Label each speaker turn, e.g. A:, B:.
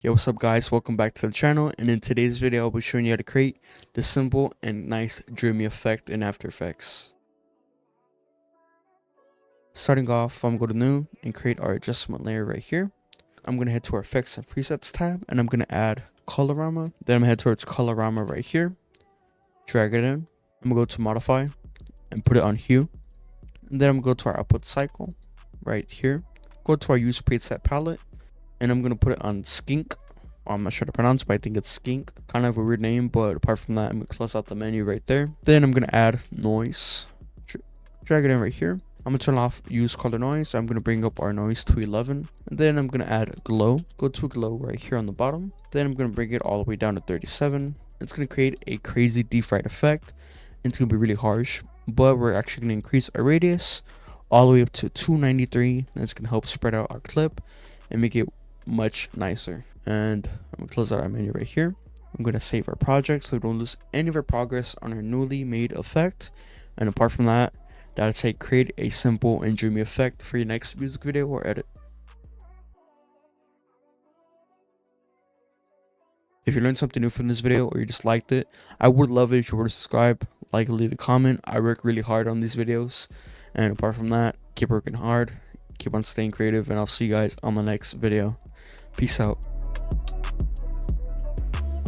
A: Yo, what's up guys, welcome back to the channel, and in today's video I'll be showing you how to create the simple and nice dreamy effect in After Effects. Starting off, I'm going to go to new and create our adjustment layer right here. I'm going to head to our effects and presets tab, and I'm going to add colorama. Then I'm going to head towards colorama right here, drag it in. I'm going to go to modify and put it on hue, and then I'm going to go to our output cycle right here, go to our use preset palette, and I'm going to put it on skink. I'm not sure to pronounce, but I think it's skink. Kind of a weird name, but apart from that, I'm going to close out the menu right there. Then I'm going to add noise, drag it in right here. I'm going to turn off use color noise. I'm going to bring up our noise to 11, and then I'm going to add glow. Go to glow right here on the bottom. Then I'm going to bring it all the way down to 37. It's going to create a crazy deep right effect. It's going to be really harsh, but we're actually going to increase our radius all the way up to 293. That's going to help spread out our clip and make it much nicer. And I'm going to close out our menu right here. I'm going to save our project so we don't lose any of our progress on our newly made effect. And apart from that, that's how you create a simple and dreamy effect for your next music video or edit. If you learned something new from this video or you just liked it, I would love it if you were to subscribe, like, and leave a comment. I work really hard on these videos. And apart from that, keep working hard, keep on staying creative, and I'll see you guys on the next video. Peace out.